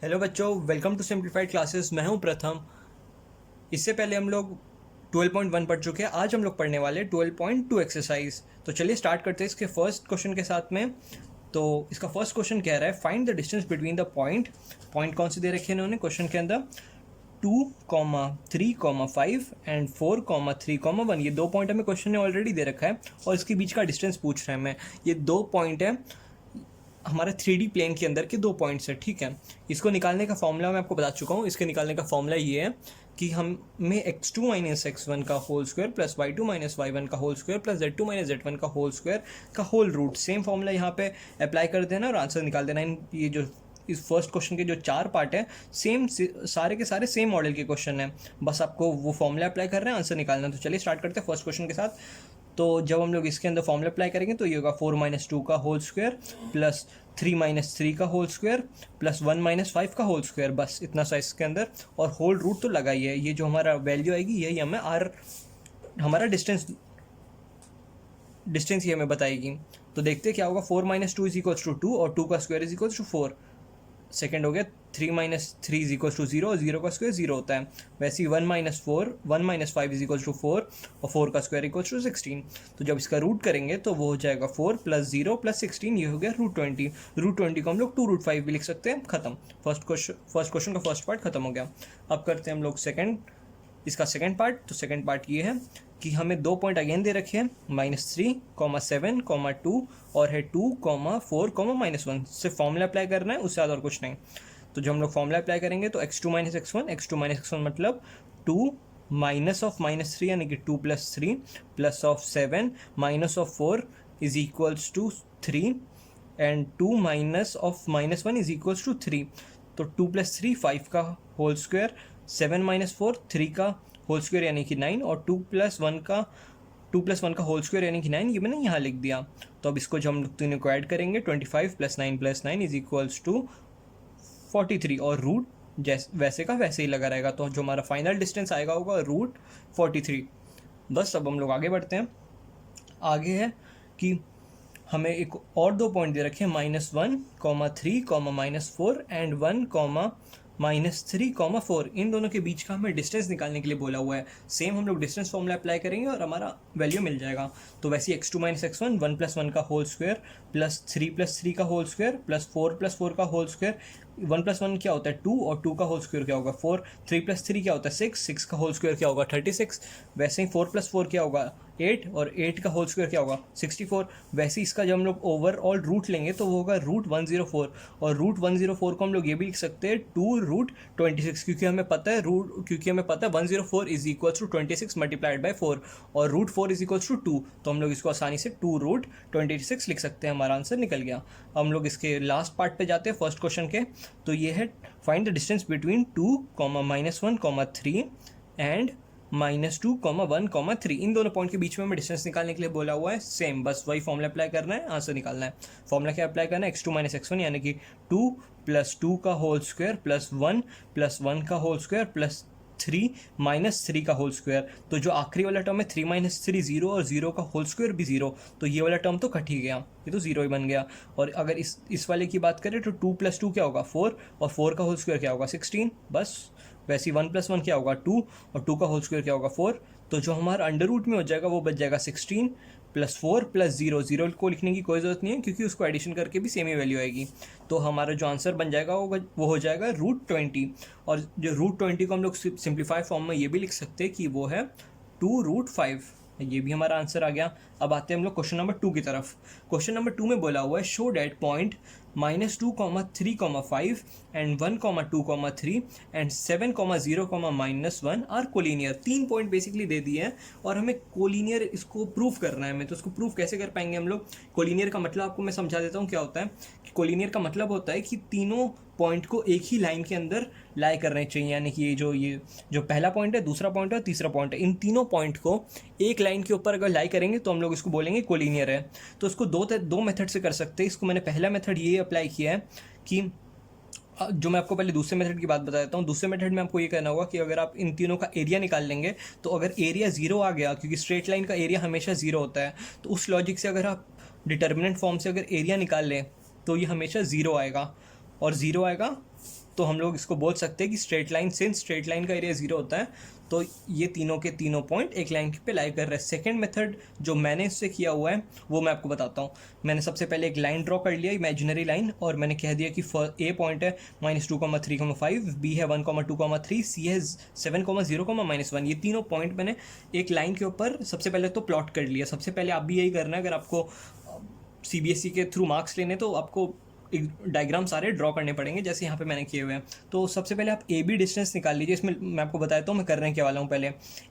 Hello बच्चों, welcome to simplified classes. मैं हूं प्रथम। इससे पहले हम लोग 12.1 पढ़ चुके हैं। आज हम लोग पढ़ने वाले 12.2 एक्सरसाइज। तो चलिए स्टार्ट करते हैं इसके फर्स्ट क्वेश्चन के साथ में। तो इसका फर्स्ट क्वेश्चन कह रहा है find the distance between the point. Point कौन से दे रखे हैं इन्होंने क्वेश्चन के अंदर? 2,3,5 एंड 4,3,1। ये दो पॉइंट हमें क्वेश्चन ने ऑलरेडी दे रखा है और इसके बीच का डिस्टेंस पूछ रहा है हमें। ये दो पॉइंट है हमारे 3D प्लेन के अंदर के दो पॉइंट्स है, ठीक है। इसको निकालने का फॉर्मूला मैं आपको बता चुका हूँ। इसके निकालने का फॉर्मूला ये है कि हमें x2 माइनस x1 का whole square plus y2 minus y1 का whole square plus z2 minus z1 का होल स्क्वायर का होल रूट, सेम फॉर्मूला यहाँ पे अप्लाई कर देना और आंसर निकाल देना। ये जो इस फर्स्ट क्वेश्चन के जो चार पार्ट है सेम सारे के सारे सेम मॉडल के क्वेश्चन है, बस आपको वो फॉर्मूला अप्लाई कर रहे हैं, आंसर निकालना। तो चलिए स्टार्ट करते हैं फर्स्ट क्वेश्चन के साथ। तो जब हम लोग इसके अंदर फॉर्मूला अप्लाई करेंगे तो ये होगा 4 माइनस 2 का होल स्क्वायर प्लस 3 माइनस 3 का होल स्क्वायर प्लस 1 माइनस 5 का होल स्क्वायर, बस इतना सा इसके अंदर। और होल रूट तो लगा ही है। ये जो हमारा वैल्यू आएगी यही हमें हमारा डिस्टेंस ये हमें बताएगी। तो देखते हैं क्या होगा। 4 माइनस 2 इज इक्वल्स टू 2 और 2 का square is equals to 4। Second हो गया 3 माइनस 3 इज इक्वल्स टू 0 और 0 का स्क्वायर 0 होता है। वैसे ही 1 माइनस 5 इज इक्वल्स टू 4 और 4 का स्क्वायर इक्वल्स टू 16। तो जब इसका रूट करेंगे तो वो हो जाएगा 4 प्लस 0 प्लस 16, ये हो गया रूट 20। रूट 20 को हम लोग 2 रूट 5 भी लिख सकते हैं। खत्म, फर्स्ट क्वेश्चन का फर्स्ट पार्ट खत्म हो गया। अब करते हैं हम लोग इसका सेकेंड पार्ट। तो सेकेंड पार्ट ये है कि हमें दो पॉइंट अगेन दे रखे हैं, -3, 7, 2 और है 2, 4, -1। सिर्फ फॉर्मूला अप्लाई करना है, उससे ज़्यादा और कुछ नहीं। तो जब हम लोग फॉर्मूला अप्लाई करेंगे तो x2 माइनस x1 मतलब 2 माइनस ऑफ -3 यानी कि 2 plus 3 plus of 7 minus of 4 is equals to 3 and 2 minus of -1 is equals to 3। तो 2 प्लस 3 5 का होल स्क्वायर, 7 माइनस 4 3 का होल स्क्वायर यानी कि 9 और 2 प्लस 1 का होल स्क्वायर यानी कि 9, ये मैंने यहाँ लिख दिया। तो अब इसको जब हम लोग तीनों को ऐड करेंगे 25 प्लस 9 इज इक्वल्स टू 43 और रूट वैसे का वैसे ही लगा रहेगा। तो जो हमारा फाइनल डिस्टेंस आएगा होगा रूट 43। बस अब हम लोग आगे बढ़ते हैं। आगे है कि हमें एक और दो पॉइंट दे रखे हैं -1, -3, -4 एंड 1, -3, 4। इन दोनों के बीच का हमें डिस्टेंस निकालने के लिए बोला हुआ है। सेम हम लोग डिस्टेंस फॉर्मूला अप्लाई करेंगे और हमारा वैल्यू मिल जाएगा। तो वैसे x2 माइनस x1 1 प्लस 1 का होल स्क्वायर प्लस 3 का होल स्क्वायर प्लस 4 का होल स्क्वायर। 1 प्लस 1 क्या होता है 2 और 2 का होल स्क्वायर क्या होगा 4। 3 प्लस 3 क्या होता है 6 का होल स्क्वायर क्या होगा 36। वैसे ही 4 प्लस 4 क्या होगा 8 और 8 का होल स्क्वायर क्या होगा 64। वैसे इसका जब हम लोग ओवरऑल रूट लेंगे तो वो होगा रूट 104 और रूट 104 को हम लोग ये भी लिख सकते हैं 2 रूट 26, क्योंकि हमें पता है 104 is equal to 26 multiplied by 4 और रूट 4 इज इक्वल टू 2। तो हम लोग इसको आसानी से 2 रूट 26 लिख सकते हैं। हमारा आंसर निकल गया। हम लोग इसके लास्ट पार्ट पे जाते हैं फर्स्ट क्वेश्चन के। तो ये है find the distance between 2, -1, 3 and -2, 1, 3। इन दोनों पॉइंट के बीच में हमें डिस्टेंस निकालने के लिए बोला हुआ है। सेम बस वही फॉर्मूला अप्लाई करना है, आंसर निकालना है। फॉर्मूला क्या अप्लाई करना है x2 माइनस x1 यानी कि 2 प्लस 2 का होल स्क्वायर प्लस 1 प्लस 1 का होल स्क्वायर प्लस 3 माइनस 3 का होल स्क्वायर। तो जो आखिरी वाला टर्म है 3 माइनस 3 0 और 0 का होल स्क्वायर भी 0, तो ये वाला टर्म तो कट ही गया, ये तो 0 ही बन गया। और अगर इस वाले की बात करें तो 2 प्लस 2 क्या होगा 4 और 4 का होल स्क्वायर क्या होगा 16। बस वैसे 1 प्लस 1 क्या होगा 2 और 2 का होल स्क्वायर क्या होगा 4। तो जो हमारा अंडर रूट में हो जाएगा वो बच जाएगा 16 प्लस 4 प्लस 0 को लिखने की कोई ज़रूरत नहीं है क्योंकि उसको एडिशन करके भी सेम ही वैल्यू आएगी। तो हमारा जो आंसर बन जाएगा वो हो जाएगा रूट 20। और जो रूट 20 को हम लोग सिंप्लीफाइड फॉर्म में ये भी लिख सकते हैं कि वो है 2 रूट 5। ये भी हमारा आंसर आ गया। अब आते हैं हम लोग क्वेश्चन नंबर 2 की तरफ। क्वेश्चन नंबर 2 में बोला हुआ है show that point -2, 3, 5 and 1, 2, 3 and 7, 0, -1 are collinear. 3 point basically दे दिए हैं और हमें कोलिनियर इसको प्रूफ करना है। हमें तो इसको प्रूफ कैसे कर पाएंगे हम लोग। कोलिनियर का मतलब आपको मैं समझा देता हूँ क्या होता है। कि कोलिनियर का मतलब होता है कि तीनों पॉइंट को एक ही लाइन के अंदर लाई करने चाहिए, यानी कि ये जो पहला पॉइंट है, दूसरा पॉइंट है और तीसरा पॉइंट है, इन तीनों पॉइंट को एक लाइन के ऊपर अगर लाई करेंगे तो हम लोग इसको बोलेंगे कोलिनियर है। तो इसको दो मेथड से कर सकते हैं। इसको मैंने पहला मेथड ये अप्लाई किया है कि जो मैं आपको पहले दूसरे मेथड की बात बता देता हूँ। दूसरे मेथड में आपको ये कहना होगा कि अगर आप इन तीनों का एरिया निकाल लेंगे तो अगर एरिया 0 आ गया, क्योंकि स्ट्रेट लाइन का एरिया हमेशा 0 होता है, तो उस लॉजिक से अगर आप डिटर्मिनेंट फॉर्म से अगर एरिया निकाल लें तो ये हमेशा 0 आएगा। और 0 आएगा, तो हम लोग इसको बोल सकते हैं कि straight line, since straight line का एरिया 0 होता है, तो ये तीनों के तीनों पॉइंट एक लाइन पे लाई कर रहे हैं। सेकंड मेथड जो मैंने इससे किया हुआ है वो मैं आपको बताता हूँ। मैंने सबसे पहले एक लाइन ड्रॉ कर लिया, इमेजिनरी लाइन, और मैंने कह दिया कि ए पॉइंट है -2,3,5, बी है 1,2,3, सी है 7,0,-1, ये तीनों पॉइंट मैंने एक लाइन के ऊपर सबसे पहले तो प्लॉट कर लिया। सबसे पहले आप भी यही करना है, अगर आपको CBSE के थ्रू मार्क्स लेने तो आपको डायग्राम सारे ड्रॉ करने पड़ेंगे, जैसे यहाँ पे मैंने किए हुए हैं। तो सबसे पहले आप AB डिस्टेंस निकाल लीजिए। इसमें मैं आपको बताता हूँ मैं करने क्या वाला हूँ। पहले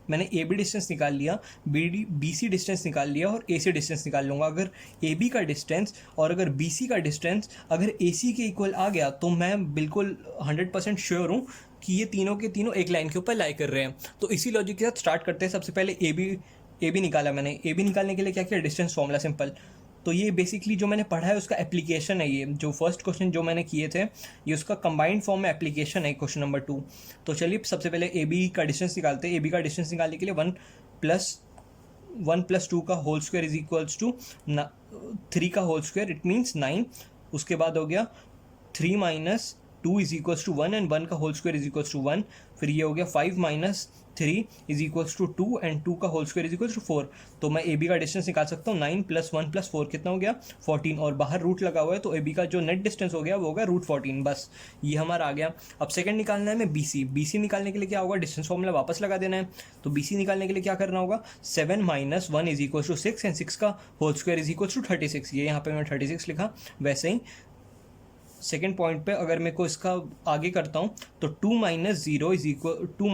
मैंने AB डिस्टेंस निकाल लिया, BC डिस्टेंस निकाल लिया और AC डिस्टेंस निकाल लूँगा। अगर AB का डिस्टेंस और अगर BC का डिस्टेंस अगर AC के इक्वल आ गया तो मैं बिल्कुल 100% श्योर हूँ कि ये तीनों के तीनों एक लाइन के ऊपर लाई कर रहे हैं। तो इसी लॉजिक के साथ स्टार्ट करते हैं। सबसे पहले AB निकाला मैंने। AB निकालने के लिए क्या किया, डिस्टेंस फॉर्मूला सिंपल। तो ये बेसिकली जो मैंने पढ़ा है उसका एप्लीकेशन है। ये जो फर्स्ट क्वेश्चन जो मैंने किए थे ये उसका कंबाइंड फॉर्म में एप्लीकेशन है, क्वेश्चन नंबर 2। तो चलिए सबसे पहले AB का डिस्टेंस निकालते हैं। AB का डिस्टेंस निकालने के लिए 1 + 2 का whole square is equals to 3 का होल स्क्वायर, इट मीन्स 9। उसके बाद हो गया 3 - 2 इज इक्वल्स टू 1 एंड 1 का whole square is equals to 1। फिर ये हो गया 5 - 3 इज इक्वल्स टू 2 एंड 2 का whole square is equals to 4। तो मैं AB का डिस्टेंस निकाल सकता हूँ 9 + 1 + 4 कितना हो गया 14, और बाहर रूट लगा हुआ है तो AB का जो नेट डिस्टेंस हो गया वो होगा √14। बस ये हमारा आ गया। अब सेकंड निकालना है हमें BC निकालने के लिए क्या होगा, डिस्टेंस फॉर्मूला वापस लगा देना है। तो BC निकालने के लिए क्या करना होगा, 7 - 1 इज इक्वल्स टू 6 एंड 6 का whole square is equals to 36। ये यहाँ पे मैं 36 लिखा। वैसे ही सेकेंड पॉइंट पे अगर मेरे को इसका आगे करता हूँ तो 2 - 0 is equal 2 -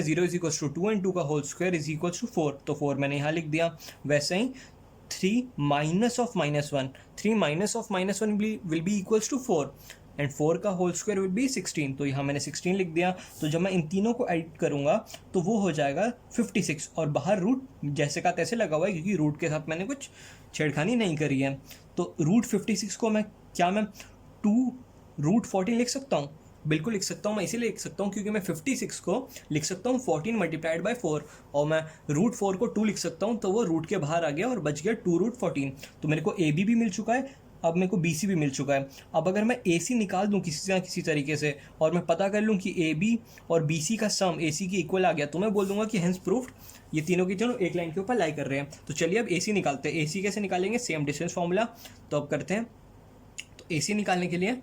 0 is equals to 2 and 2 का whole square is equals to 4। तो 4 मैंने यहाँ लिख दिया। वैसे ही 3 - -1 will be equals to 4 and 4 का होल स्क्वायर विल बी 16। तो यहाँ मैंने 16 लिख दिया। तो जब मैं इन तीनों को ऐड करूँगा तो वो हो जाएगा 56, और बाहर रूट जैसे का तैसे लगा हुआ है क्योंकि रूट के साथ मैंने कुछ छेड़खानी नहीं करी है। तो √56 को मैं 2√14 लिख सकता हूँ, बिल्कुल लिख सकता हूँ। मैं इसीलिए लिख सकता हूँ क्योंकि मैं 56 को लिख सकता हूँ 14 × 4, और मैं √4 को 2 लिख सकता हूँ, तो वो रूट के बाहर आ गया और बच गया 2√14। तो मेरे को AB भी मिल चुका है, अब मेरे को BC भी मिल चुका है। अब अगर मैं AC निकाल दूँ किसी तरीके से और मैं पता कर लूँ कि AB और BC का सम AC के इक्वल आ गया, तो मैं बोल दूंगा कि हेंस प्रूफ्ड, ये तीनों की तीनों एक लाइन के ऊपर लाई कर रहे हैं। तो चलिए अब AC निकालते हैं। AC कैसे निकालेंगे, सेम डिस्टेंस फॉर्मूला। तो अब करते हैं। तो AC निकालने के लिए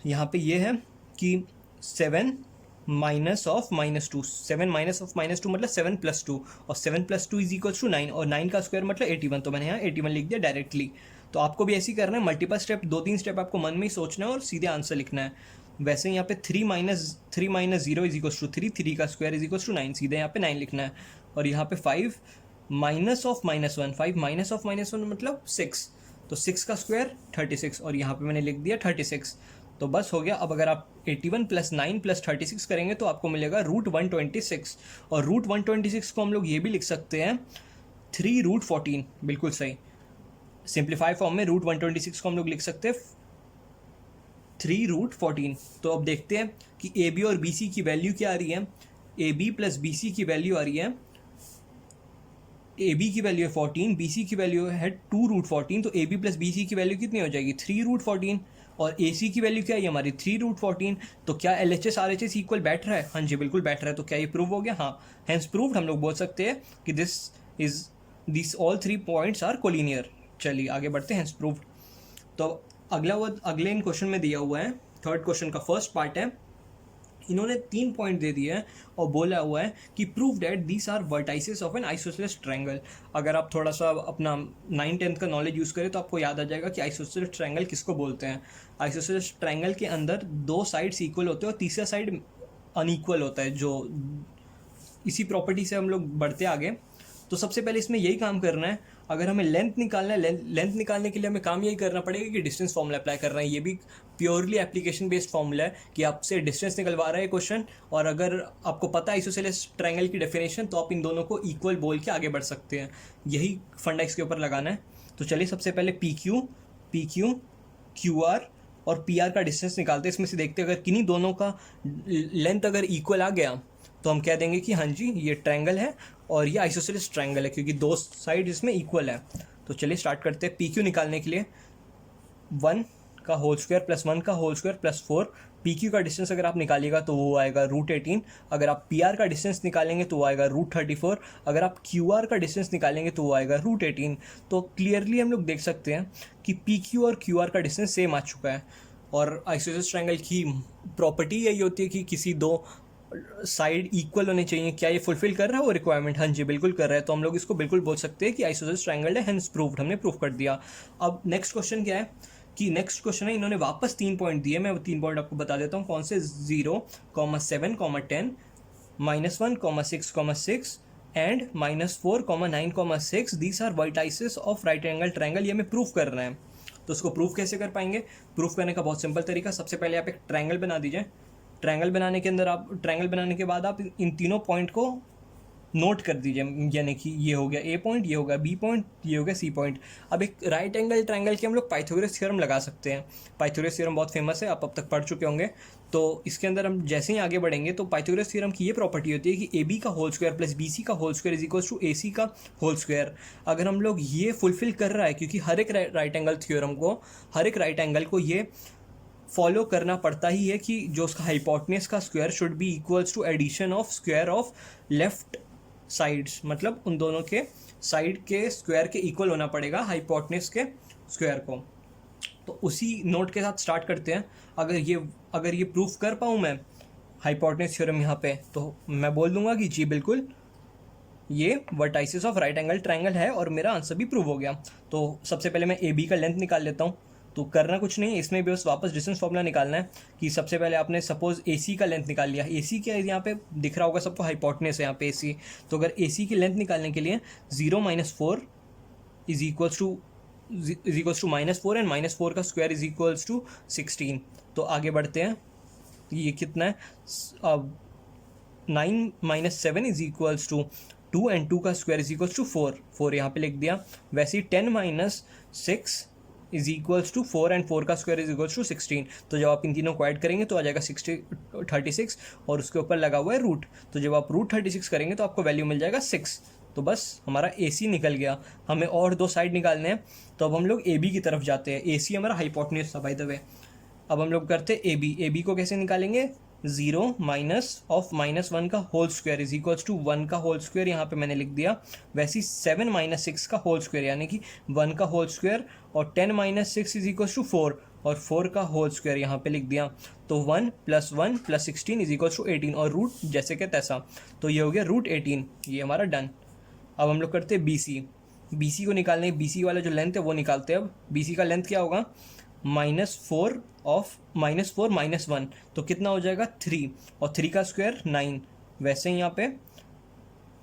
यहाँ पे ये है कि 7 - -2, 7 - -2 मतलब 7 + 2, और 7 + 2 इज इक्वल्स टू 9, और 9 का स्क्वायर मतलब 81। तो मैंने यहाँ 81 लिख दिया डायरेक्टली। तो आपको भी ऐसे ही करना है, मल्टीपल स्टेप, 2-3 स्टेप आपको मन में ही सोचना है और सीधे आंसर लिखना है। वैसे यहाँ पे 3 - 0 इज इक्वल्स टू 3, 3 का स्क्वायर इज इक्वल्स टू 9, सीधे यहाँ पे 9 लिखना है। और यहाँ पे 5 - -1, 5 - -1 मतलब 6, तो 6 का स्क्वायर 36, और यहाँ पे मैंने लिख दिया 36। तो बस हो गया। अब अगर आप 81 + 9 + 36 करेंगे तो आपको मिलेगा √126, और √126 को हम लोग ये भी लिख सकते हैं 3√14, बिल्कुल सही। सिंप्लीफाई फॉर्म में √126 को हम लोग लिख सकते हैं 3√14। तो अब देखते हैं कि AB और BC की वैल्यू क्या आ रही है। AB + BC की वैल्यू आ रही है, AB की वैल्यू है 14, BC की वैल्यू है 2√14। तो AB + BC की वैल्यू कितनी हो जाएगी 3√14, और AC की वैल्यू क्या है हमारी 3√14। तो क्या LHS RHS इक्वल बैठ रहा है, हाँ जी बिल्कुल बैठ रहा है। तो क्या ये प्रूव हो गया, हाँ, हेंस प्रूव्ड। हम लोग बोल सकते हैं कि this all 3 points are collinear. चलिए आगे बढ़ते हैं, हेंस प्रूव्ड। तो अगले इन क्वेश्चन में दिया हुआ है, थर्ड क्वेश्चन का फर्स्ट पार्ट है। इन्होंने 3 पॉइंट दे दिए हैं और बोला हुआ है कि prove that these are vertices of an isosceles triangle. अगर आप थोड़ा सा अपना 9-10th का नॉलेज यूज़ करें तो आपको याद आ जाएगा कि आइसोसेलेस ट्रायंगल किसको बोलते हैं। आइसोसेलेस ट्रायंगल के अंदर 2 साइड्स इक्वल होते हैं और तीसरा साइड अनइक्वल होता है। जो इसी प्रॉपर्टी से हम लोग बढ़ते आगे। तो सबसे पहले इसमें यही काम करना है। अगर हमें लेंथ निकालना है, लेंथ निकालने के लिए हमें काम यही करना पड़ेगा कि डिस्टेंस फॉर्मूला अप्लाई करना है। ये भी प्योरली एप्लीकेशन बेस्ड फॉर्मूला है कि आपसे डिस्टेंस निकलवा रहा है क्वेश्चन, और अगर आपको पता है आइसोसेलेस ट्रायंगल की डेफिनेशन तो आप इन दोनों को इक्वल बोल के आगे बढ़ सकते हैं। यही फंडा इसके ऊपर लगाना है। तो चलिए सबसे पहले PQ, QR और PR का डिस्टेंस निकालते हैं। इसमें से देखते हैं अगर किन्हीं दोनों का लेंथ अगर इक्वल आ गया तो हम कह देंगे कि हाँ जी ये ट्रायंगल है और ये आइसोसेलेस ट्रायंगल है, क्योंकि 2 साइड इसमें इक्वल है। तो चलिए स्टार्ट करते हैं। PQ निकालने के लिए 1 का होल स्क्वायर प्लस 1 का whole square plus 4। P Q का डिस्टेंस अगर आप निकालिएगा तो वो आएगा √18। अगर आप पी आर का डिस्टेंस निकालेंगे तो वो आएगा √34। अगर आप क्यू आर का डिस्टेंस निकालेंगे तो वो आएगा √18। तो क्लियरली हम लोग देख सकते हैं कि पी क्यू और क्यू आर का डिस्टेंस सेम आ चुका है। और आइसोसेलेस ट्रायंगल की प्रॉपर्टी यही होती है कि किसी दो साइड इक्वल होने चाहिए। क्या ये फुलफिल कर रहा है वो रिक्वायरमेंट? हाँ जी, बिल्कुल कर रहा है। तो हम लोग इसको बिल्कुल बोल सकते हैं कि आइसोसेलेस ट्रायंगल है, हेंस प्रूव्ड, हमने प्रूव कर दिया। अब नेक्स्ट क्वेश्चन क्या है कि नेक्स्ट क्वेश्चन है, इन्होंने वापस 3 पॉइंट दिए। मैं वो 3 पॉइंट आपको बता देता हूँ कौन से। 0, 7, 10, -1, 6, 6 and -4, 9, 6। These are vertices of right angle triangle. ये हमें प्रूफ कर रहे हैं। तो उसको प्रूफ कैसे कर पाएंगे? प्रूफ करने का बहुत सिंपल तरीका, सबसे पहले आप एक ट्रायंगल बना दीजिए। ट्रायंगल बनाने के बाद आप इन तीनों पॉइंट को नोट कर दीजिए, यानी कि ये हो गया ए पॉइंट, ये हो गया बी पॉइंट, ये हो गया सी पॉइंट। अब एक राइट एंगल ट्रायंगल के हम लोग पाइथागोरस थ्योरम लगा सकते हैं। पाइथागोरस थ्योरम बहुत फेमस है, आप अब तक पढ़ चुके होंगे। तो इसके अंदर हम जैसे ही आगे बढ़ेंगे तो पाइथागोरस थ्योरम की ये प्रॉपर्टी होती है कि ए बी का whole square plus B C का whole square is equal to A C का होल स्क्वायर। अगर हम लोग ये फुलफिल कर रहा है, क्योंकि हर एक राइट एंगल थ्योरम को, हर एक राइट एंगल को ये फॉलो करना पड़ता ही है कि जो उसका हाइपोटेन्यूज का square should be equals to addition of square of left sides, मतलब उन दोनों के साइड के स्क्वायर के इक्वल होना पड़ेगा हाइपोटेन्यूज के स्क्वायर को। तो उसी नोट के साथ स्टार्ट करते हैं। अगर ये प्रूफ कर पाऊँ मैं हाइपोटेन्यूज थ्योरम यहाँ पे, तो मैं बोल दूंगा कि जी बिल्कुल ये vertices of right angle triangle है और मेरा आंसर भी प्रूव हो गया। तो सबसे पहले मैं ए बी का लेंथ निकाल लेता हूँ। तो करना कुछ नहीं है, इसमें भी बस वापस डिस्टेंस फॉर्मूला निकालना है कि सबसे पहले आपने सपोज ए सी का लेंथ निकाल लिया। ए सी क्या है यहाँ पे दिख रहा होगा सबको, हाइपोटेन्यूज है यहाँ पे ए सी। तो अगर ए सी की लेंथ निकालने के लिए 0 - 4 इज इक्वल्स टू -4 एंड -4 का स्क्वायर इज इक्वल्स टू 16। तो आगे बढ़ते हैं। ये कितना है? अब 9 - 7 इज इक्वल्स टू 2 एंड 2 का स्क्वायर इज इक्वल्स टू 4 यहाँ पे लिख दिया। वैसे ही 10 - 6 इज इक्वल्स टू 4 एंड 4 का स्क्वायर इज इक्वल्स टू 16। तो जब आप इन तीनों को ऐड करेंगे तो आ जाएगा 36 और उसके ऊपर लगा हुआ है रूट। तो जब आप √36 करेंगे तो आपको वैल्यू मिल जाएगा 6। तो बस हमारा ए सी निकल गया। हमें और दो साइड निकालने हैं, तो अब हम लोग ए बी की तरफ जाते हैं। ए सी हमारा हाइपोटेन्यूज था बाय द वे। अब हम लोग करते हैं ए बी। ए बी को कैसे निकालेंगे? 0 - 1 का whole square is equals to 1 का होल स्क्वायर, यहाँ पे मैंने लिख दिया। वैसे ही 7 - 6 का होल स्क्वायर, यानी कि 1 का होल स्क्वायर, और 10 - 6 इज इक्वल्स टू 4 और 4 का होल स्क्वायर यहाँ पे लिख दिया। तो 1 + 1 + 16 इज इक्वल्स टू 18 और रूट जैसे के तैसा। तो ये हो गया √18, ये हमारा डन। अब हम लोग करते हैं बी सी। बी सी को निकालने, बी सी वाला जो लेंथ है वो निकालते हैं। अब बी सी का लेंथ क्या होगा? -4 - 1, तो कितना हो जाएगा? 3, और 3 का स्क्वायर 9। वैसे ही यहाँ पे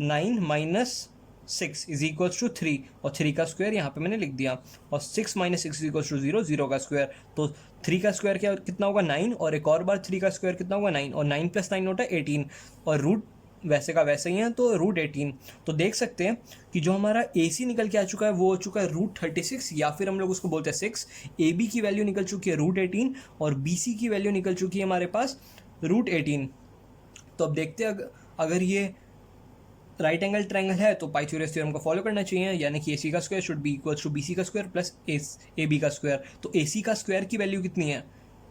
9 - 6 इज इक्वल्स टू 3 और 3 का स्क्वायर यहाँ पे मैंने लिख दिया। और 6 - 6 इज इक्वल्स टू 0, 0 का स्क्वायर। तो 3 का स्क्वायर क्या कितना होगा? 9, और एक और बार 3 का स्क्वायर कितना होगा? 9, और 9 + 9 होता है 18, और रूट वैसे का वैसे ही है तो √18। तो देख सकते हैं कि जो हमारा ए सी निकल के आ चुका है वो हो चुका है √36, या फिर हम लोग उसको बोलते हैं 6। ए बी की वैल्यू निकल चुकी है √18 और बी सी की वैल्यू निकल चुकी है हमारे पास √18। तो अब देखते हैं अगर ये राइट एंगल ट्रायंगल है तो पाइथागोरस थ्योरम को फॉलो करना चाहिए, यानी कि ए सी का square should be equals to B C का स्क्वायर प्लस ए बी का स्क्वायर। तो ए सी का स्क्वायर की वैल्यू कितनी है?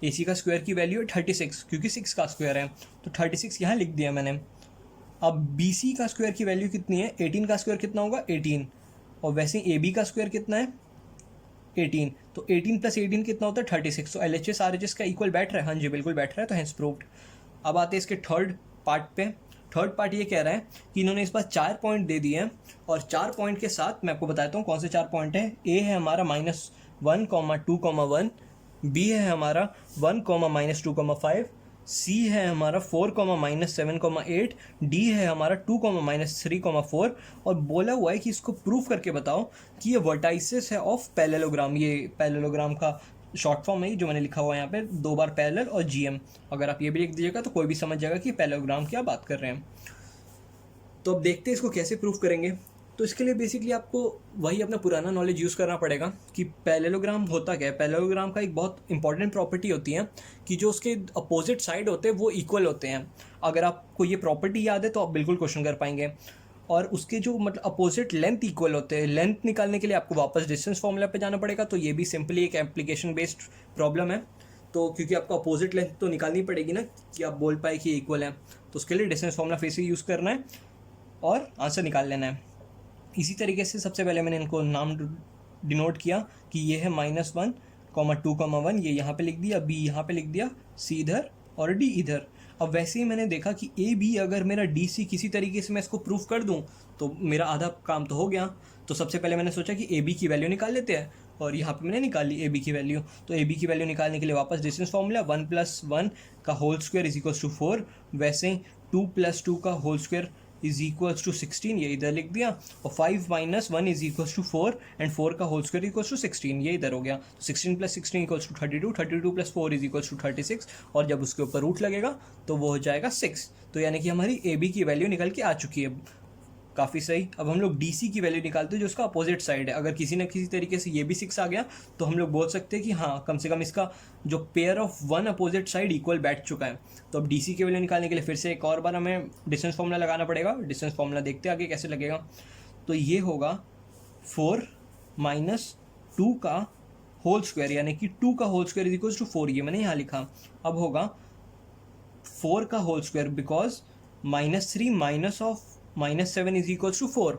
ए सी का स्क्वायर की वैल्यू है 36, क्योंकि 6 का स्क्वायर है। तो 36 यहाँ लिख दिया मैंने। अब बी सी का स्क्वायर की वैल्यू कितनी है? 18 का स्क्वायर कितना होगा? 18, और वैसे ए बी का स्क्वायर कितना है? 18। तो 18 + 18 कितना होता है? 36। तो LHS RHS का इक्वल बैठ रहा है। हाँ जी बिल्कुल बैठ रहा है, तो हेंस प्रूव्ड। अब आते हैं इसके थर्ड पार्ट पे। थर्ड पार्ट ये कह रहा है कि इन्होंने इस बार 4 पॉइंट दे दिए हैं, और 4 पॉइंट के साथ मैं आपको बताता हूँ कौन से 4 पॉइंट हैं। ए है हमारा -1, 2, 1, बी है हमारा 1, -2, 5, सी है हमारा 4, -7, 8, डी है हमारा 2, -3, 4, और बोला हुआ है कि इसको प्रूफ करके बताओ कि ये वर्टाइसेस है ऑफ पैरेललोग्राम। ये पैरेललोग्राम का शॉर्ट फॉर्म है जो मैंने लिखा हुआ है यहाँ पे 2 बार पैरेलल और GM। अगर आप ये भी लिख दीजिएगा तो कोई भी समझ जाएगा कि पैरेललोग्राम की आप बात कर रहे हैं। तो अब देखते हैं इसको कैसे प्रूफ करेंगे। तो इसके लिए बेसिकली आपको वही अपना पुराना नॉलेज यूज़ करना पड़ेगा कि पैरेललोग्राम होता क्या है। पैरेललोग्राम का एक बहुत इंपॉर्टेंट प्रॉपर्टी होती है कि जो उसके अपोजिट साइड होते हैं वो इक्वल होते हैं। अगर आपको ये प्रॉपर्टी याद है तो आप बिल्कुल क्वेश्चन कर पाएंगे। और उसके जो मतलब अपोजिट लेंथ इक्वल होते हैं, लेंथ निकालने के लिए आपको वापस डिस्टेंस फॉर्मूला पे जाना पड़ेगा। तो ये भी सिंपली एक एप्लीकेशन बेस्ड प्रॉब्लम है। तो क्योंकि आपको अपोजिट लेंथ तो निकालनी पड़ेगी ना कि आप बोल पाए कि इक्वल है, तो उसके लिए डिस्टेंस फॉर्मूला फिर से यूज़ करना है और आंसर निकाल लेना है। इसी तरीके से सबसे पहले मैंने इनको नाम डिनोट किया कि ये है -1, 2, 1, ये यहाँ पे लिख दिया, बी यहाँ पे लिख दिया, सी इधर और डी इधर। अब वैसे ही मैंने देखा कि ए बी अगर मेरा डी सी किसी तरीके से मैं इसको प्रूफ कर दूं तो मेरा आधा काम तो हो गया। तो सबसे पहले मैंने सोचा कि ए बी की वैल्यू निकाल लेते हैं, और यहाँ पे मैंने निकाल ली ए बी की वैल्यू। तो ए बी की वैल्यू निकालने के लिए वापस डिस्टेंस फॉर्मूला 1 + 1 का whole square is equals to 4, वैसे ही 2 + 2 का whole square is equals to 16, ये इधर लिख दिया, और 5 - 1 इज इक्वल्स टू 4 एंड 4 का होल स्क्वायर इक्वल्स टू 16, ये इधर हो गया। तो 16 + 16 equals to 32, 32 + 4 is equals to 36, और जब उसके ऊपर रूट लगेगा तो वो हो जाएगा 6। तो यानी कि हमारी ए बी की वैल्यू निकल के आ चुकी है। काफ़ी सही। अब हम लोग डी सी की वैल्यू निकालते हैं जो उसका अपोजिट साइड है। अगर किसी न किसी तरीके से ये भी 6 आ गया तो हम लोग बोल सकते हैं कि हाँ, कम से कम इसका जो pair of 1 opposite side equal बैठ चुका है। तो अब डी सी की वैल्यू निकालने के लिए फिर से एक और बार हमें डिस्टेंस फॉर्मूला लगाना पड़ेगा। डिस्टेंस फॉर्मूला देखते हैं आगे कैसे लगेगा। तो ये होगा 4 - 2 का होल स्क्वायर, यानी कि 2 का whole square is equal to 4, ये मैंने यहाँ लिखा। अब होगा 4 का whole square, because -3 - -7 is equal to 4।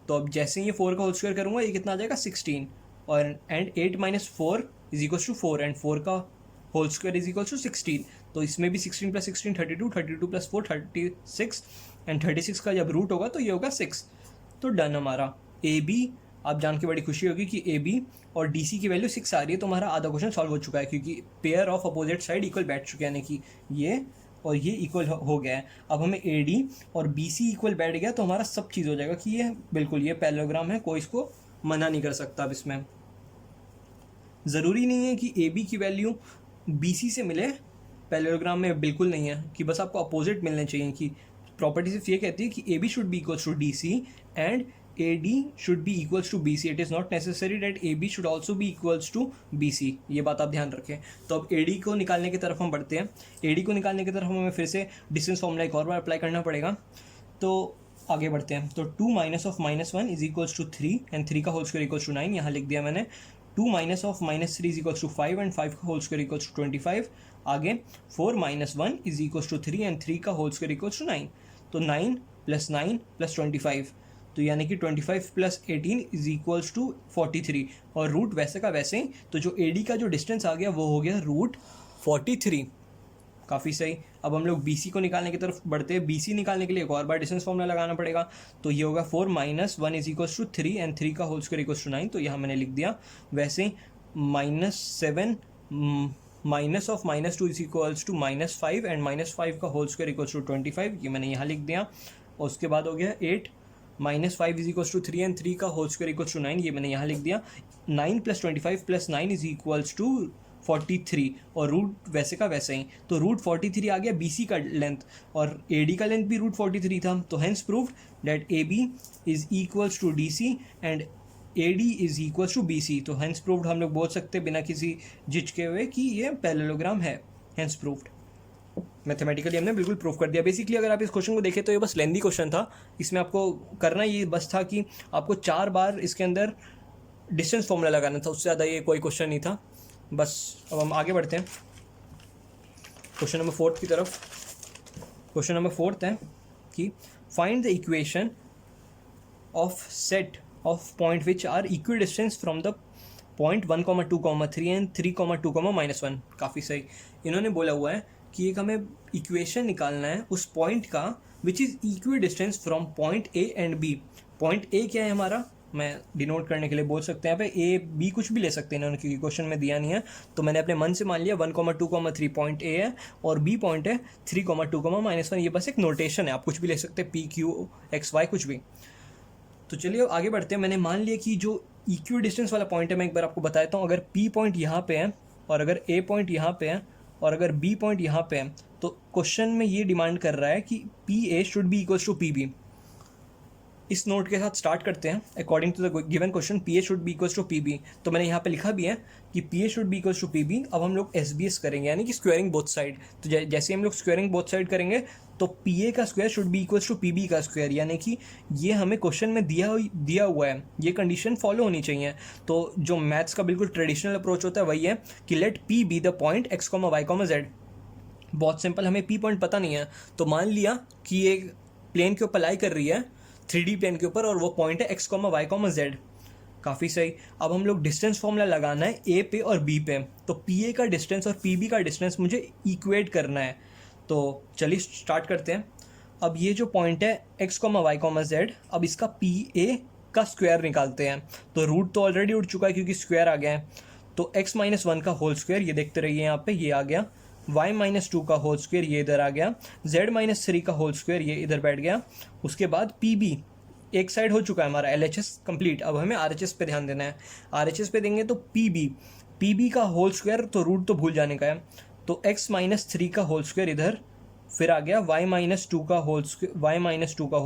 तो अब जैसे ये 4 का होल स्क्वायर करूँगा ये कितना आ जाएगा 16, और and 8 - 4 is equal to 4 and 4 का whole square is equal to 16। तो इसमें भी 16 + 16 32, 32 + 4 36, एंड 36 का जब रूट होगा तो ये होगा 6। तो डन हमारा ए बी। आप जान के बड़ी खुशी होगी कि ए बी और डी सी की वैल्यू 6 आ रही है, तो हमारा आधा क्वेश्चन सॉल्व हो चुका है, क्योंकि pair of opposite side equal बैठ चुके हैं, यानी कि ये और ये इक्वल हो गया है। अब हमें ए डी और बी सी इक्वल बैठ गया तो हमारा सब चीज़ हो जाएगा कि ये बिल्कुल ये पैरेललोग्राम है, कोई इसको मना नहीं कर सकता। अब इसमें ज़रूरी नहीं है कि ए बी की वैल्यू बी सी से मिले, पैरेललोग्राम में बिल्कुल नहीं है कि बस आपको अपोजिट मिलने चाहिए। कि प्रॉपर्टी सिर्फ ये कहती है कि A B should be equals to D C and AD should be equals to BC. It is not necessary that AB should also be equals to BC. ये बात आप ध्यान रखें। तो अब AD को निकालने की तरफ हम बढ़ते हैं। AD को निकालने की तरफ हमें फिर से डिस्टेंस फॉर्मूला एक और बार अप्लाई करना पड़ेगा। तो आगे बढ़ते हैं। तो 2 - (-1) इज इक्वल्स टू 3 एंड 3 का होल स्क्वायर इक्वल्स टू 9, यहाँ लिख दिया मैंने। 2 - (-3) इज इक्वल्स टू 5 एंड 5 का होल स्क्वायर इक्वल्स टू 25। आगे 4 - 1 इज इक्वल्स टू 3 एंड 3 का होल स्क्वायर इक्वल्स टू 9। तो 9 + 9 + 25, तो यानी कि 25 + 18 इज इक्वल्स टू 43, और रूट वैसे का वैसे ही। तो जो AD का जो डिस्टेंस आ गया वो हो गया √43। काफ़ी सही। अब हम लोग BC को निकालने की तरफ बढ़ते हैं। BC निकालने के लिए एक और बार डिस्टेंस फॉर्मूला लगाना पड़ेगा। तो ये होगा 4 - 1 इज इक्वल्स टू 3 एंड 3 का होल स्क्वायर इक्वल्स टू 9, तो यहाँ मैंने लिख दिया। वैसे ही -7 -(-2) इज इक्वल्स टू -5 एंड -5 का होल स्क्वायर इक्वल्स टू 25, ये मैंने यहाँ लिख दिया। और उसके बाद हो गया 8 -5 इज इक्वल्स टू 3 एंड 3 का होल स्क्वायर इक्वल्स टू 9, ये मैंने यहाँ लिख दिया। 9 + 25 + 9 इज इक्वल्स टू 43, और रूट वैसे का वैसे ही। तो √43 आ गया BC का लेंथ, और AD का लेंथ भी √43 था। तो hence proved that AB is equals to DC and AD is equals to BC। तो हेंस प्रूव्ड हम लोग बोल सकते बिना किसी झिझके हुए कि ये पैरेललोग्राम है। Hence proved. मैथमेटिकली हमने बिल्कुल प्रूव कर दिया। बेसिकली अगर आप इस क्वेश्चन को देखें तो ये बस लेंदी क्वेश्चन था। इसमें आपको करना ये बस था कि आपको 4 बार इसके अंदर डिस्टेंस फॉर्मूला लगाना था, उससे ज़्यादा ये कोई क्वेश्चन नहीं था बस। अब हम आगे बढ़ते हैं क्वेश्चन नंबर 4 की तरफ। क्वेश्चन नंबर 4 है कि find the equation of set of point which are equidistance from the point 1, 2, 3 and 3, 2, -1। काफ़ी सही। इन्होंने बोला हुआ है कि एक हमें इक्वेशन निकालना है उस पॉइंट का which is equi distance from point A and B। Point A क्या है हमारा, मैं डिनोट करने के लिए बोल सकते हैं यहाँ पे A B कुछ भी ले सकते हैं इन्होंने, क्योंकि क्वेश्चन में दिया नहीं है। तो मैंने अपने मन से मान लिया 1, 2, 3 पॉइंट A है और B पॉइंट है 3, 2, -1। ये बस एक नोटेशन है, आप कुछ भी ले सकते हैं, P, Q, X, Y कुछ भी। तो चलिए आगे बढ़ते हैं। मैंने मान लिया कि जो इक्वी डिस्टेंस वाला पॉइंट है, मैं एक बार आपको बता देता हूँ। अगर P पॉइंट यहाँ पे है और अगर A पॉइंट यहाँ पे है और अगर B पॉइंट यहाँ पे है, तो क्वेश्चन में ये डिमांड कर रहा है कि PA should be equals to PB। इस नोट के साथ स्टार्ट करते हैं। According to the given question P A should be equals to P B, तो मैंने यहाँ पे लिखा भी है कि P A should be equals to P B. अब हम लोग एस बी एस करेंगे, यानी कि स्क्वेयरिंग बोथ साइड। तो जैसे हम लोग स्क्वेयरिंग बोथ साइड करेंगे तो पी ए का square should be equals to P B का स्क्वायर, यानी कि ये हमें क्वेश्चन में दिया हुआ है, ये कंडीशन फॉलो होनी चाहिए। तो जो मैथ्स का बिल्कुल ट्रेडिशनल अप्रोच होता है वही है कि let P be the point X comma Y comma Z. बहुत सिंपल, हमें पी पॉइंट पता नहीं है, तो मान लिया कि एक प्लेन के ऊपर लाई कर रही है 3D प्लेन के ऊपर, और वो पॉइंट है X comma Y comma Z. काफ़ी सही। अब हम लोग डिस्टेंस फॉर्मूला लगाना है ए पे और बी पे। तो पी ए का डिस्टेंस और पी बी का डिस्टेंस मुझे इक्वेट करना है। तो चलिए स्टार्ट करते हैं। अब ये जो पॉइंट है X comma Y comma Z, अब इसका पी ए का स्क्वायर निकालते हैं। तो रूट तो ऑलरेडी उठ चुका है क्योंकि स्क्वायर आ गया है। तो x माइनस 1 का होल स्क्वायर, ये देखते रहिए यहाँ पे, ये आ गया। y माइनस 2 का होल स्क्वायर, ये इधर आ गया। z माइनस 3 का होल स्क्वायर, ये इधर बैठ गया। उसके बाद पी बी एक साइड हो चुका है हमारा, एल एच एस कंप्लीट। अब हमें आर एच एस पे ध्यान देना है। आर एच एस पे देंगे तो पी बी का होल स्क्वायर, तो रूट तो भूल जाने का है। तो x माइनस 3 का होल स्क्वायर इधर, फिर आ गया y माइनस 2 का होल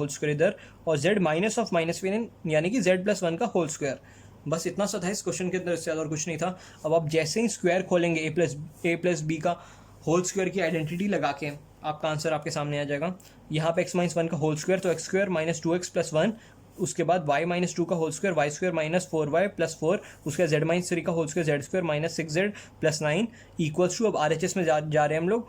स्क्वायर इधर, और z minus of minus one, यानी कि z प्लस 1 का होल स्क्वायर। बस इतना सा था इस क्वेश्चन के अंदर, इससे ज़्यादा और कुछ नहीं था। अब आप जैसे ही स्क्वायर खोलेंगे ए प्लस बी का होल स्क्वायर की आइडेंटिटी लगा के, आपका आंसर आपके सामने आ जाएगा। यहाँ पे x माइनस 1 का होल स्क्वायर, तो X square minus 2x plus 1, उसके बाद y माइनस 2 का whole square, Y square minus 4y plus 4, उसके बाद z माइनस 3 का whole square, Z square minus 6z plus 9 equals to, अब आर एच एस में जा रहे हैं हम लोग,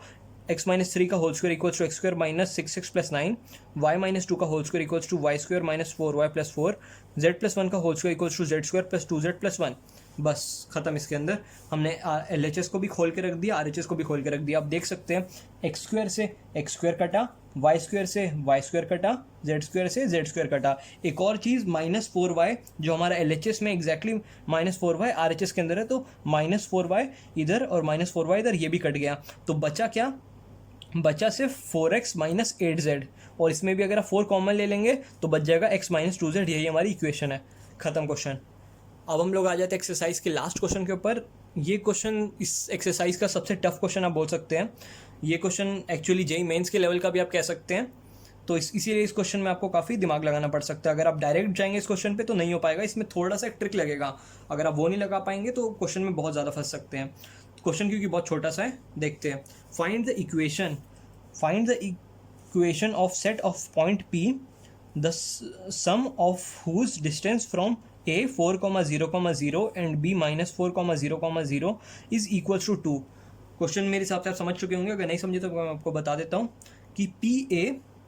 x माइनस 3 का whole square equals to X square minus 6x plus 9, y minus 2 का whole square equals to Y square minus 4y plus 4, z plus 1 का whole square equals to Z square plus 2z plus 1। बस खत्म। इसके अंदर हमने L H S को भी खोल के रख दिया, आर एच एस को भी खोल के रख दिया। आप देख सकते हैं एक्स स्क्वायर से एक्स स्क्वायर कटा, वाई स्क्वायर से वाई स्क्वायर कटा, जेड स्क्वायर से जेड स्क्वायर कटा। एक और चीज़ माइनस 4y, जो हमारा एल एच एस में exactly minus 4y are H S के अंदर है, तो माइनस 4y इधर और माइनस 4y इधर, ये भी कट गया। तो बचा क्या? बचा सिर्फ 4x माइनस 8z, और इसमें भी अगर आप 4 कॉमन ले लेंगे तो बच जाएगा x माइनस 2z। यही हमारी इक्वेशन है। खत्म क्वेश्चन। अब हम लोग आ जाते हैं एक्सरसाइज के लास्ट क्वेश्चन के ऊपर। ये क्वेश्चन इस एक्सरसाइज का सबसे टफ क्वेश्चन आप बोल सकते हैं। ये क्वेश्चन एक्चुअली जेई मेंस के लेवल का भी आप कह सकते हैं। तो इसीलिए इस क्वेश्चन में आपको काफ़ी दिमाग लगाना पड़ सकता है। अगर आप डायरेक्ट जाएंगे इस क्वेश्चन पे तो नहीं हो पाएगा, इसमें थोड़ा सा एक ट्रिक लगेगा। अगर आप वो नहीं लगा पाएंगे तो क्वेश्चन में बहुत ज़्यादा फंस सकते हैं। क्वेश्चन क्योंकि बहुत छोटा सा है, देखते हैं। Find the equation of set of point P, the sum of whose distance from A 4,0,0 and B minus 4,0,0 is equals to 2। Question मेरे हिसाब से आप समझ चुके होंगे, अगर नहीं समझे तो मैं आपको बता देता हूँ कि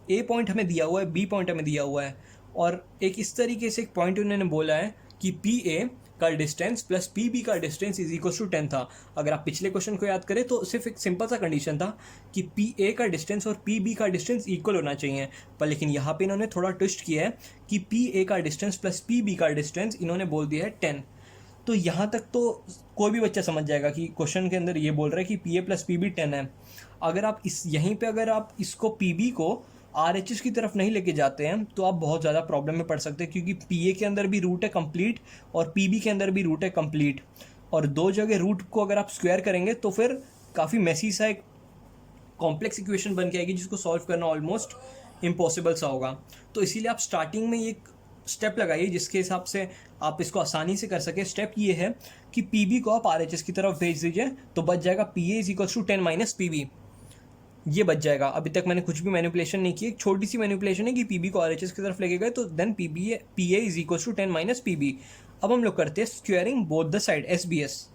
ए पॉइंट हमें दिया हुआ है, बी पॉइंट हमें दिया हुआ है, और एक इस तरीके से एक पॉइंट उन्होंने बोला है कि पी ए का डिस्टेंस प्लस पी बी का डिस्टेंस इज इक्वल टू 10 था। अगर आप पिछले क्वेश्चन को याद करें तो सिर्फ एक सिंपल सा कंडीशन था कि पी ए का डिस्टेंस और पी बी का डिस्टेंस इक्वल होना चाहिए, पर लेकिन यहाँ पे इन्होंने थोड़ा ट्विस्ट किया है कि पी ए का डिस्टेंस प्लस पी बी का डिस्टेंस इन्होंने बोल दिया है 10। तो यहाँ तक तो कोई भी बच्चा समझ जाएगा कि क्वेश्चन के अंदर ये बोल रहा है कि P A plus P B 10 है। अगर आप यहीं पर अगर आप इसको पी बी को आर एच एस की तरफ नहीं लेके जाते हैं तो आप बहुत ज़्यादा प्रॉब्लम में पड़ सकते हैं, क्योंकि पी ए के अंदर भी रूट है कंप्लीट और पी बी के अंदर भी रूट है कंप्लीट, और दो जगह रूट को अगर आप स्क्वायर करेंगे तो फिर काफ़ी मैसी सा एक कॉम्प्लेक्स इक्वेशन बन के आएगी, जिसको सॉल्व करना ऑलमोस्ट इम्पॉसिबल सा होगा। तो इसीलिए आप स्टार्टिंग में एक स्टेप लगाइए जिसके हिसाब से आप इसको आसानी से कर सके। स्टेप ये है कि पी बी को आप आर एच एस की तरफ भेज दीजिए, तो बच जाएगा P A is equals to 10 minus P B. ये बच जाएगा। अभी तक मैंने कुछ भी मैनिपुलेशन नहीं की, एक छोटी सी मैनिपुलेशन है कि पी बी को आर एच एस की तरफ लेके गए, तो then P A is equal to 10 minus P B. अब हम लोग करते हैं squaring both the side, S B S.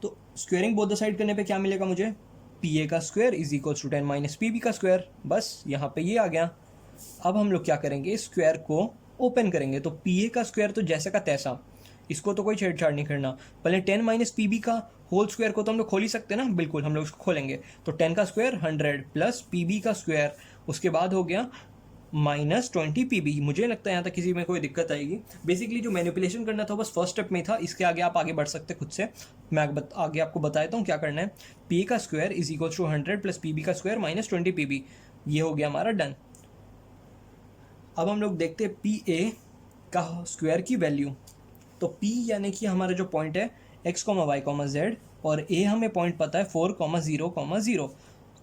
तो स्क्वेयरिंग बोथ द साइड करने पे क्या मिलेगा मुझे? पी ए का square is equal to 10 minus P B का स्क्वायर। बस यहाँ पे ये आ गया। अब हम लोग क्या करेंगे? स्क्वायर को ओपन करेंगे, तो पी ए का स्क्वायर तो जैसा का तैसा, इसको तो कोई छेड़छाड़ नहीं करना। पहले 10 माइनस पी बी का होल स्क्वायर को तो हम लोग खोल ही सकते हैं ना, बिल्कुल हम लोग इसको खोलेंगे। तो 10 का स्क्वायर 100 प्लस पी बी का स्क्वायर, उसके बाद हो गया माइनस 20 पी बी। मुझे लगता है यहाँ तक किसी में कोई दिक्कत आएगी। बेसिकली जो मैनिपुलेशन करना था बस फर्स्ट स्टेप में था, इसके आगे आप आगे बढ़ सकते खुद से। मैं आगे आपको बता देता हूँ क्या करना है। पी ए का square is equal to 100 plus P B का स्क्वायर माइनस 20 पी बी। ये हो गया हमारा डन। अब हम लोग देखते हैं पी ए का स्क्वायर की वैल्यू। तो P यानी कि हमारा जो पॉइंट है x, y, z, और A हमें पॉइंट पता है 4,0,0।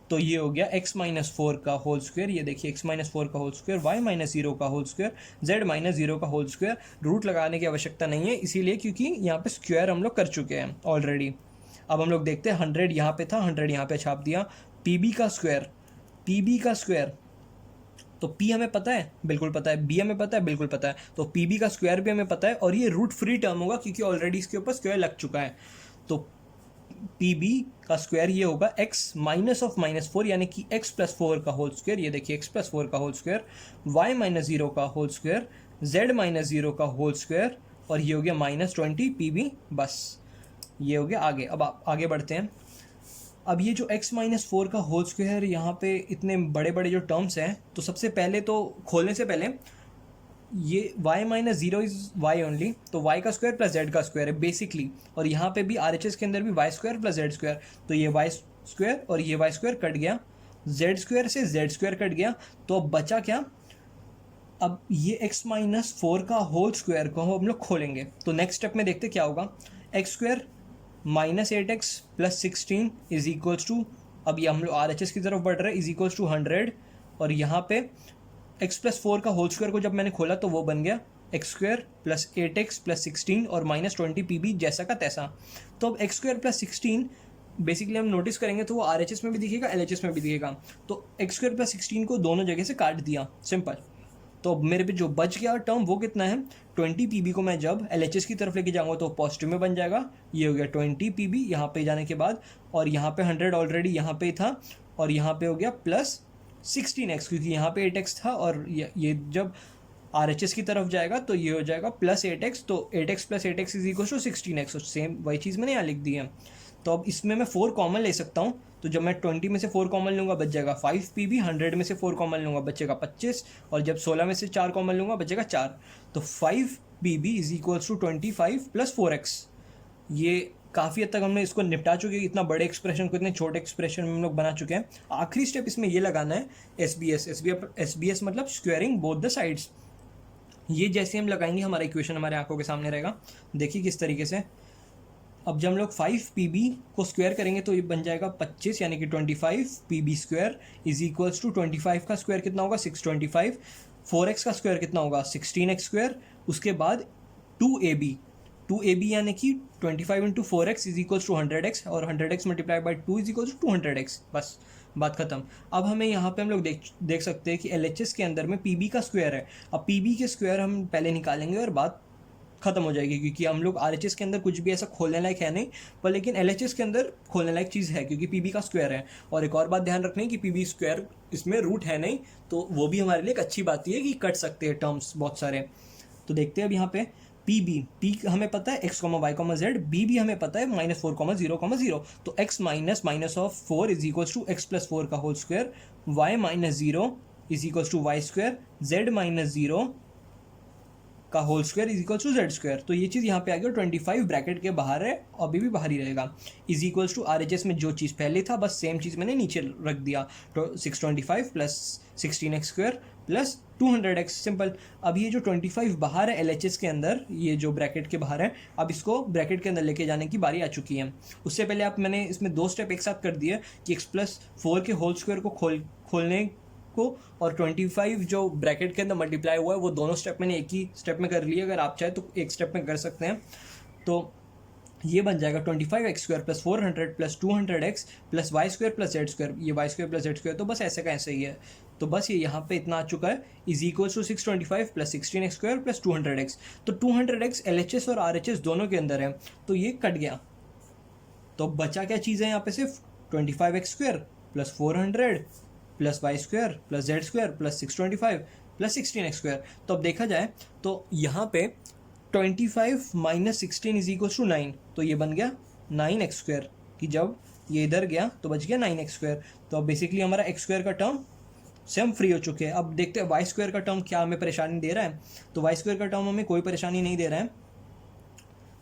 तो ये हो गया x माइनस फोर का होल स्क्वायर, ये देखिए x माइनस फोर का whole square, y minus zero का whole square, z minus zero का होल स्क्वायर। रूट लगाने की आवश्यकता नहीं है इसीलिए क्योंकि यहाँ पे स्क्वायर हम लोग कर चुके हैं ऑलरेडी। अब हम लोग देखते हैं 100 यहाँ पे था, 100 यहाँ पे छाप दिया। पी का स्क्वायर तो p हमें पता है, बिल्कुल पता है, b हमें पता है, बिल्कुल पता है, तो pb का स्क्वायर भी हमें पता है और ये रूट फ्री टर्म होगा क्योंकि ऑलरेडी इसके ऊपर स्क्वायर लग चुका है। तो pb का स्क्वायर ये होगा x minus of minus four यानी कि x प्लस फोर का होल स्क्वायर, ये देखिए x प्लस फोर का whole square, y minus zero का whole square, z minus zero का होल स्क्वायर और ये हो गया -20 pb। बस ये हो गया आगे। अब आगे बढ़ते हैं। अब ये जो x माइनस फोर का होल स्क्वायर यहाँ पे इतने बड़े बड़े जो टर्म्स हैं, तो सबसे पहले तो खोलने से पहले ये y minus zero is Y only, तो y का स्क्वायर प्लस z का स्क्वायर है बेसिकली। और यहाँ पे भी RHS के अंदर भी y square plus z square, तो ये y स्क्वायर और ये y स्क्वायर कट गया, z स्क्वायर से z स्क्वायर कट गया। तो अब बचा क्या, अब ये x माइनस फोर का होल स्क्वायर को हम लोग खोलेंगे। तो नेक्स्ट स्टेप में देखते क्या होगा, X square minus 8x plus 16 is equals to, अब ये हम लोग RHS की तरफ बढ़ रहे हैं, इज इक्वल्स टू 100। और यहाँ पे x प्लस फोर का होल स्क्वायर को जब मैंने खोला तो वो बन गया x square plus 8x plus 16 और -20 pb जैसा का तैसा। तो अब एक्स स्क्वायर प्लस 16 बेसिकली हम नोटिस करेंगे तो वो RHS में भी दिखेगा, LHS में भी दिखेगा। तो एक्स स्क्वायर प्लस 16 को दोनों जगह से काट दिया, सिंपल। तो अब मेरे पे जो बच गया टर्म वो कितना है, 20 pb को मैं जब LHS की तरफ लेके जाऊंगा तो पॉजिटिव में बन जाएगा, ये हो गया 20 pb यहाँ पे जाने के बाद। और यहाँ पे 100 ऑलरेडी यहाँ पे था और यहाँ पे हो गया प्लस 16x क्योंकि यहाँ पे 8x था और ये जब RHS की तरफ जाएगा तो ये हो जाएगा प्लस 8x, तो 8x plus 8x is equal to 16x, same वही चीज़ मैंने यहाँ लिख दी है। तो अब इसमें मैं 4 कॉमन ले सकता हूँ, तो जब मैं 20 में से 4 कॉमन लूँगा बच जाएगा 5 pb, 100 में से 4 कॉमन लूँगा बचेगा 25 और जब 16 में से 4 कॉमन लूँगा बचेगा 4। तो 5 pb is equals to 25 plus 4x। ये काफ़ी हद तक हमने इसको निपटा चुके हैं, इतना बड़े एक्सप्रेशन को इतने छोटे एक्सप्रेशन में हम लोग बना चुके हैं। आखिरी स्टेप इसमें ये लगाना है SBS मतलब स्क्वेयरिंग बोथ द साइड्स। ये जैसे हम लगाएंगे हमारा इक्वेशन हमारे आंखों के सामने रहेगा, देखिए किस तरीके से। अब जब हम लोग 5 pb को स्क्वायर करेंगे तो ये बन जाएगा 25 यानी कि 25 pb square is equals to 25 का स्क्वायर कितना होगा 625, 4x का स्क्वायर कितना होगा 16x स्क्वायर, उसके बाद 2ab यानी कि 25 into 4x is equals to 100x और 100x multiply by 2 is equals to 200x। बस बात खत्म। अब हमें यहाँ पे हम लोग देख सकते हैं कि LHS के अंदर में pb का स्क्वायर है। अब pb के स्क्वायर हम पहले निकालेंगे और बात खत्म हो जाएगी क्योंकि हम लोग RHS के अंदर कुछ भी ऐसा खोलने लायक है नहीं, पर लेकिन LHS के अंदर खोलने लायक चीज़ है क्योंकि pb का स्क्वायर है। और एक और बात ध्यान रखनी कि pb स्क्वायर इसमें रूट है नहीं, तो वो भी हमारे लिए एक अच्छी बात है कि कट सकते हैं टर्म्स बहुत सारे। तो देखते हैं अब यहाँ पे p हमें पता है x, y, z, b भी हमें पता है -4, 0, 0। तो x minus of 4 is equals to x plus 4 का whole square, y minus 0 is equals to Y square, z minus 0 का whole square is equals to Z square. तो ये चीज़ यहाँ पे आ गया 25 ब्रैकेट के बाहर है, अभी भी बाहर ही रहेगा। इज इक्वल्स टू RHS में जो चीज़ पहले था बस सेम चीज़ मैंने नीचे रख दिया, तो 625 plus 16x square plus 200x, simple. अब ये जो 25 बाहर है LHS के अंदर, ये जो ब्रैकेट के बाहर है, अब इसको ब्रैकेट के अंदर लेके जाने की बारी आ चुकी है। उससे पहले आप मैंने इसमें 2 स्टेप एक साथ कर दिए कि x प्लस 4 के होल स्क्वायर को खोलने को और 25 जो ब्रैकेट के अंदर मल्टीप्लाई हुआ है वो दोनों स्टेप मैंने एक ही स्टेप में कर लिए। अगर आप चाहे तो एक स्टेप में कर सकते हैं। तो ये बन जाएगा 25x square plus 400 plus 200x plus Y square plus Z square, ये y square plus Z square तो बस ऐसे का ऐसे ही है। तो बस ये यहाँ पे इतना आ चुका है, is equals to 625 plus 16x square plus 200x। तो 200x LHS और RHS दोनों के अंदर है, तो ये कट गया। तो बचा क्या चीज़ है यहाँ पे, सिर्फ 25x square plus 400 plus Y square plus Z square plus 625 plus 16x square. तो अब देखा जाए तो यहाँ पे 25 माइनस 16 इज इक्वल टू 9, तो ये बन गया 9x स्क्वायर कि जब ये इधर गया तो बच गया 9x स्क्वायर। तो अब बेसिकली हमारा x स्क्वायर का टर्म से हम फ्री हो चुके हैं। अब देखते हैं वाई स्क्वायर का टर्म क्या हमें परेशानी दे रहा है। तो वाई स्क्वायर का टर्म हमें कोई परेशानी नहीं दे रहा है,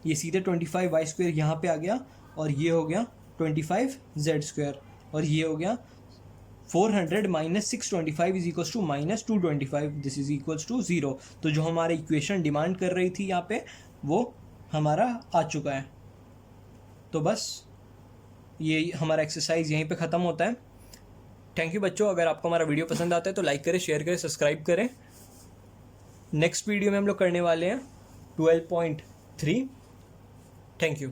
ये सीधे 25 वाई स्क्वायर यहाँ पे आ गया और ये हो गया 25 जेड स्क्वायर और ये हो गया 400 minus 625 is equals to minus 225, this is equals to 0। तो जो हमारी इक्वेशन डिमांड कर रही थी यहाँ पे वो हमारा आ चुका है। तो बस ये हमारा एक्सरसाइज यहीं पे ख़त्म होता है। थैंक यू बच्चों, अगर आपको हमारा वीडियो पसंद आता है तो लाइक करें, शेयर करें, सब्सक्राइब करें। नेक्स्ट वीडियो में हम लोग करने वाले हैं 12.3। Thank you.